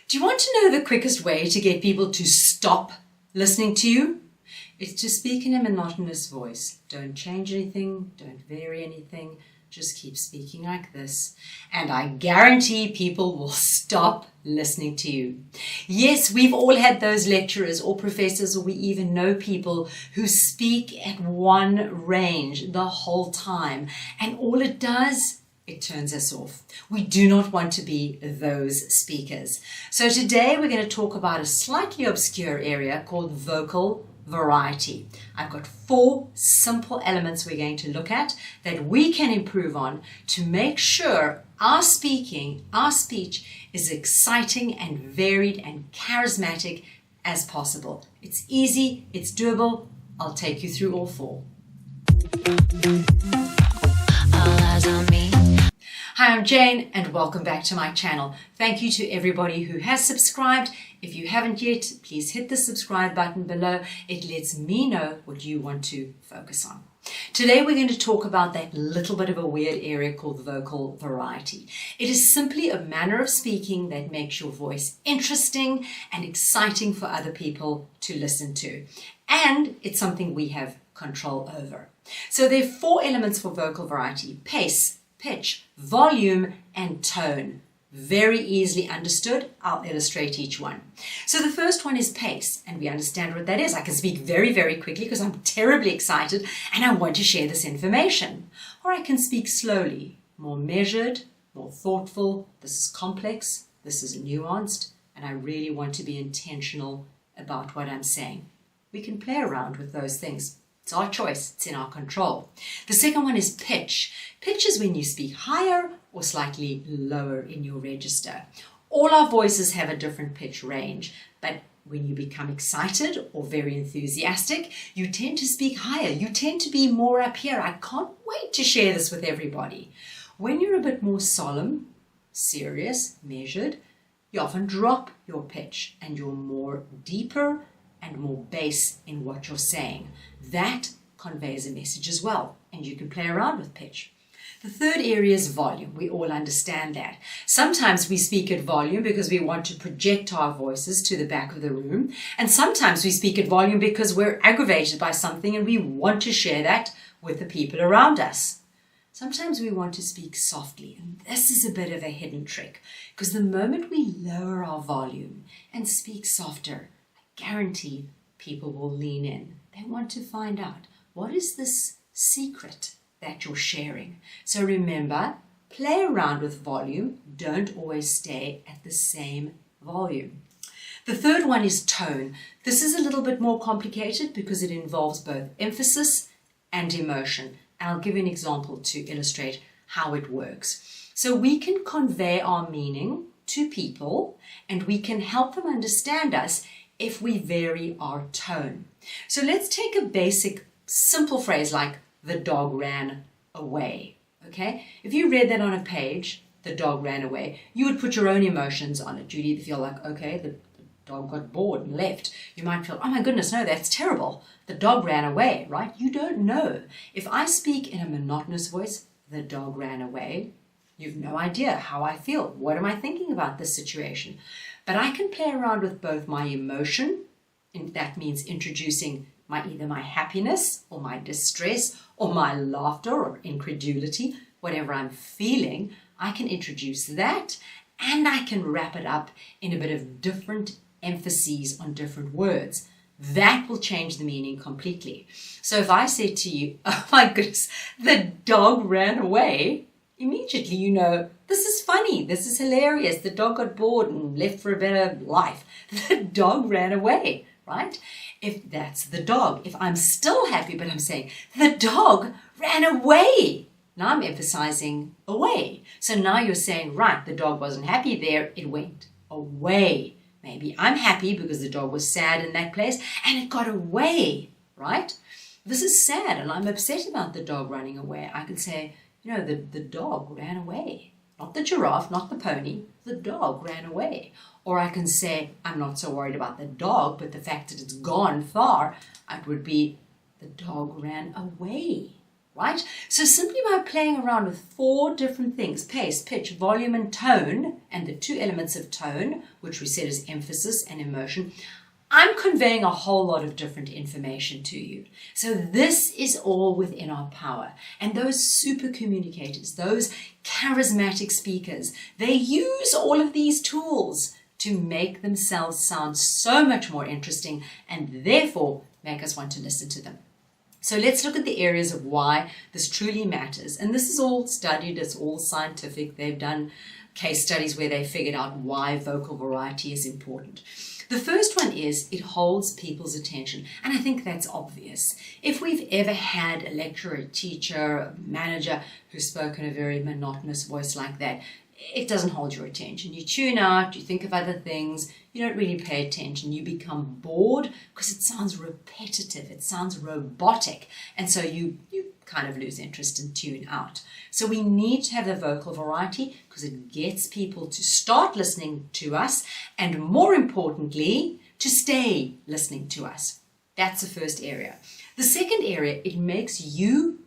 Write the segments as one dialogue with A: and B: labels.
A: Do you want to know the quickest way to get people to stop listening to you? It's to speak in a monotonous voice. Don't change anything, don't vary anything, just keep speaking like this. And I guarantee people will stop listening to you. Yes, we've all had those lecturers or professors, or we even know people who speak at one range the whole time. And all it does, it turns us off. We do not want to be those speakers. So today we're going to talk about a slightly obscure area called vocal variety. I've got 4 simple elements we're going to look at that we can improve on to make sure our speech is exciting and varied and charismatic as possible. It's easy, it's doable. I'll take you through all 4.
B: All eyes on me.
A: Hi, I'm Jane and welcome back to my channel. Thank you to everybody who has subscribed. If you haven't yet, please hit the subscribe button below. It lets me know what you want to focus on. Today we're going to talk about that little bit of a weird area called vocal variety. It is simply a manner of speaking that makes your voice interesting and exciting for other people to listen to. And it's something we have control over. So there are 4 elements for vocal variety: pace, pitch, volume, and tone. Very easily understood. I'll illustrate each one. So the first one is pace, and we understand what that is. I can speak very, very quickly because I'm terribly excited and I want to share this information. Or I can speak slowly, more measured, more thoughtful. This is complex, this is nuanced, and I really want to be intentional about what I'm saying. We can play around with those things. It's our choice, it's in our control. The second one is pitch. Pitch is when you speak higher or slightly lower in your register. All our voices have a different pitch range, but when you become excited or very enthusiastic, you tend to speak higher. You tend to be more up here. I can't wait to share this with everybody. When you're a bit more solemn, serious, measured, you often drop your pitch and you're more deeper and more bass in what you're saying. That conveys a message as well, and you can play around with pitch. The third area is volume. We all understand that. Sometimes we speak at volume because we want to project our voices to the back of the room, and sometimes we speak at volume because we're aggravated by something and we want to share that with the people around us. Sometimes we want to speak softly, and this is a bit of a hidden trick, because the moment we lower our volume and speak softer, guarantee people will lean in. They want to find out, what is this secret that you're sharing? So remember, play around with volume. Don't always stay at the same volume. The third one is tone. This is a little bit more complicated because it involves both emphasis and emotion. And I'll give you an example to illustrate how it works. So we can convey our meaning to people and we can help them understand us if we vary our tone. So let's take a basic, simple phrase like, the dog ran away, okay? If you read that on a page, the dog ran away, you would put your own emotions on it. You'd either feel like, okay, the dog got bored and left. You might feel, oh my goodness, no, that's terrible. The dog ran away, right? You don't know. If I speak in a monotonous voice, the dog ran away, you've no idea how I feel. What am I thinking about this situation? But I can play around with both my emotion, and that means introducing either my happiness or my distress or my laughter or incredulity, whatever I'm feeling. I can introduce that, and I can wrap it up in a bit of different emphases on different words. That will change the meaning completely. So if I say to you, oh my goodness, the dog ran away, immediately you know, this is funny, this is hilarious, the dog got bored and left for a better life. The dog ran away, right? If that's the dog. If I'm still happy, but I'm saying, the dog ran away. Now I'm emphasizing away. So now you're saying, right, the dog wasn't happy there, it went away. Maybe I'm happy because the dog was sad in that place and it got away, right? This is sad and I'm upset about the dog running away. I can say, you know, the dog ran away. Not the giraffe, not the pony, the dog ran away. Or I can say, I'm not so worried about the dog, but the fact that it's gone far, it would be, the dog ran away. right? So simply by playing around with 4 different things, pace, pitch, volume, and tone, and the 2 elements of tone, which we said is emphasis and emotion, I'm conveying a whole lot of different information to you. So this is all within our power. And those super communicators, those charismatic speakers, they use all of these tools to make themselves sound so much more interesting and therefore make us want to listen to them. So let's look at the areas of why this truly matters. And this is all studied, it's all scientific. They've done case studies where they figured out why vocal variety is important. The first one is it holds people's attention, and I think that's obvious. If we've ever had a lecturer, a teacher, a manager who spoke in a very monotonous voice like that, it doesn't hold your attention. You tune out, you think of other things, you don't really pay attention, you become bored because it sounds repetitive, it sounds robotic, and so you kind of lose interest and tune out. So we need to have the vocal variety because it gets people to start listening to us and, more importantly, to stay listening to us. That's the first area. The second area, it makes you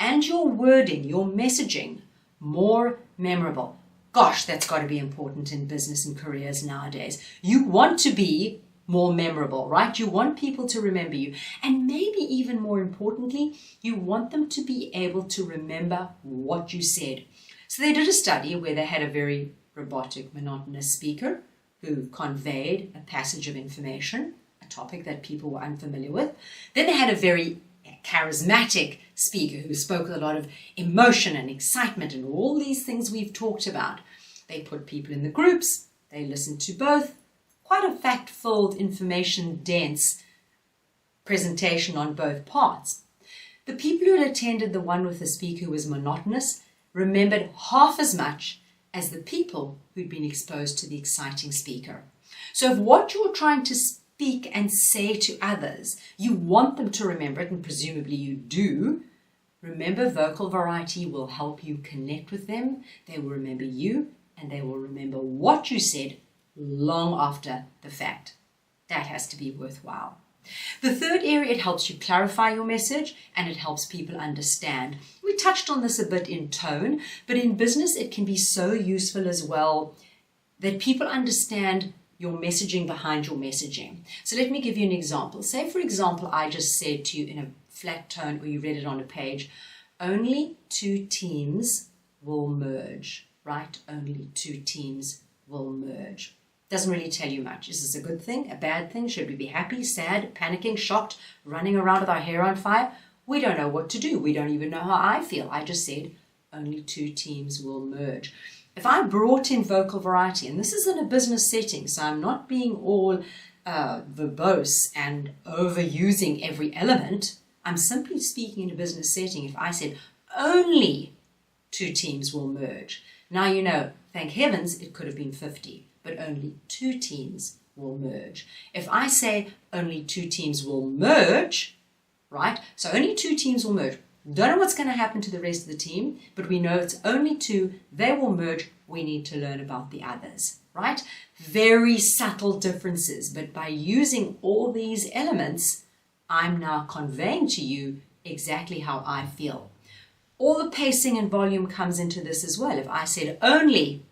A: and your wording, your messaging, more memorable. Gosh, that's got to be important in business and careers nowadays. You want to be more memorable, right? You want people to remember you. And maybe even more importantly, you want them to be able to remember what you said. So they did a study where they had a very robotic, monotonous speaker who conveyed a passage of information, a topic that people were unfamiliar with. Then they had a very charismatic speaker who spoke with a lot of emotion and excitement and all these things we've talked about. They put people in the groups, they listened to both. Quite a fact-filled, information-dense presentation on both parts. The people who had attended the one with the speaker who was monotonous remembered half as much as the people who'd been exposed to the exciting speaker. So if what you're trying to speak and say to others, you want them to remember it, and presumably you do, remember vocal variety will help you connect with them. They will remember you, and they will remember what you said long after the fact. That has to be worthwhile. The third area, it helps you clarify your message and it helps people understand. We touched on this a bit in tone, but in business it can be so useful as well that people understand your messaging behind your messaging. So let me give you an example. Say, for example, I just said to you in a flat tone, or you read it on a page, only 2 teams will merge, right? Only 2 teams will merge. Doesn't really tell you much. Is this a good thing, a bad thing? Should we be happy, sad, panicking, shocked, running around with our hair on fire? We don't know what to do. We don't even know how I feel. I just said only 2 teams will merge. If I brought in vocal variety, and this is in a business setting, so I'm not being all verbose and overusing every element. I'm simply speaking in a business setting. If I said only 2 teams will merge. Now you know, thank heavens, it could have been 50. But only 2 teams will merge. If I say only 2 teams will merge, right? So only 2 teams will merge. Don't know what's going to happen to the rest of the team, but we know it's only 2. They will merge. We need to learn about the others, right? Very subtle differences, but by using all these elements, I'm now conveying to you exactly how I feel. All the pacing and volume comes into this as well. If I said only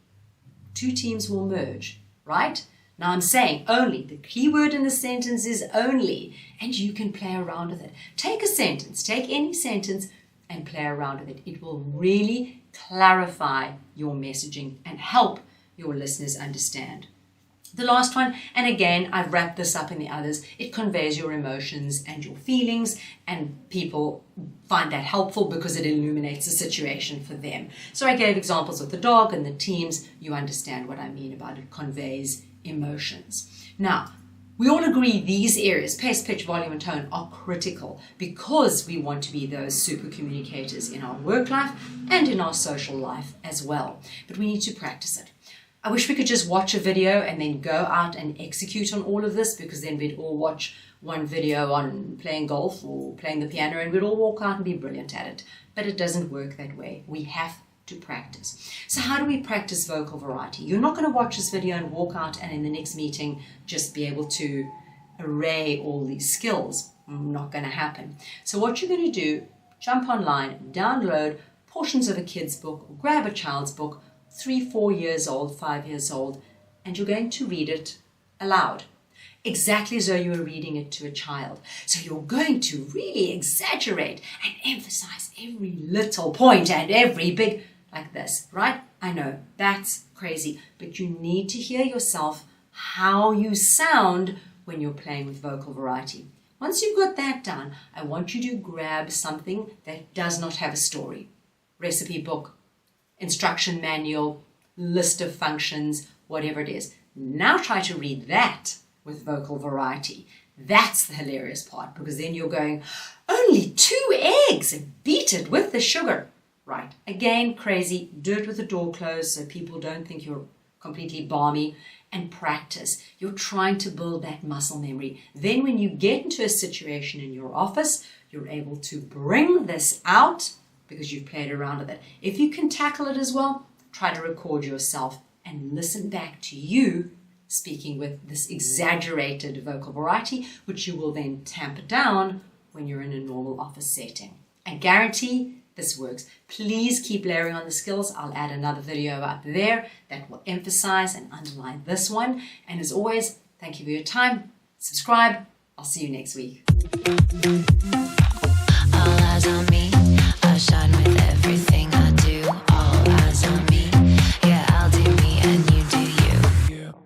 A: 2 teams will merge, right? Now I'm saying only. The key word in the sentence is only, and you can play around with it. Take a sentence, take any sentence and play around with it. It will really clarify your messaging and help your listeners understand. The last one, and again, I've wrapped this up in the others, it conveys your emotions and your feelings, and people find that helpful because it illuminates the situation for them. So I gave examples of the dog and the teams. You understand what I mean about it conveys emotions. Now, we all agree these areas, pace, pitch, volume, and tone, are critical because we want to be those super communicators in our work life and in our social life as well. But we need to practice it. I wish we could just watch a video and then go out and execute on all of this, because then we'd all watch one video on playing golf or playing the piano and we'd all walk out and be brilliant at it. But it doesn't work that way. We have to practice. So how do we practice vocal variety? You're not going to watch this video and walk out and in the next meeting just be able to array all these skills. Not going to happen. So what you're going to do, Jump online and download portions of a kid's book or grab a child's book, 3, 4 years old, 5 years old, and you're going to read it aloud. Exactly as though you were reading it to a child. So you're going to really exaggerate and emphasize every little point and every big, like this, right? I know, that's crazy, but you need to hear yourself how you sound when you're playing with vocal variety. Once you've got that down, I want you to grab something that does not have a story. Recipe book, instruction manual, list of functions, whatever it is. Now try to read that with vocal variety. That's the hilarious part, because then you're going, only 2 eggs, and beat it with the sugar. Right, again, crazy. Do it with the door closed so people don't think you're completely balmy, and practice. You're trying to build that muscle memory. Then when you get into a situation in your office, you're able to bring this out because you've played around with it. If you can tackle it as well, try to record yourself and listen back to you speaking with this exaggerated vocal variety, which you will then tamp down when you're in a normal office setting. I guarantee this works. Please keep layering on the skills. I'll add another video up there that will emphasize and underline this one. And as always, thank you for your time. Subscribe. I'll see you next week.
B: All eyes on me.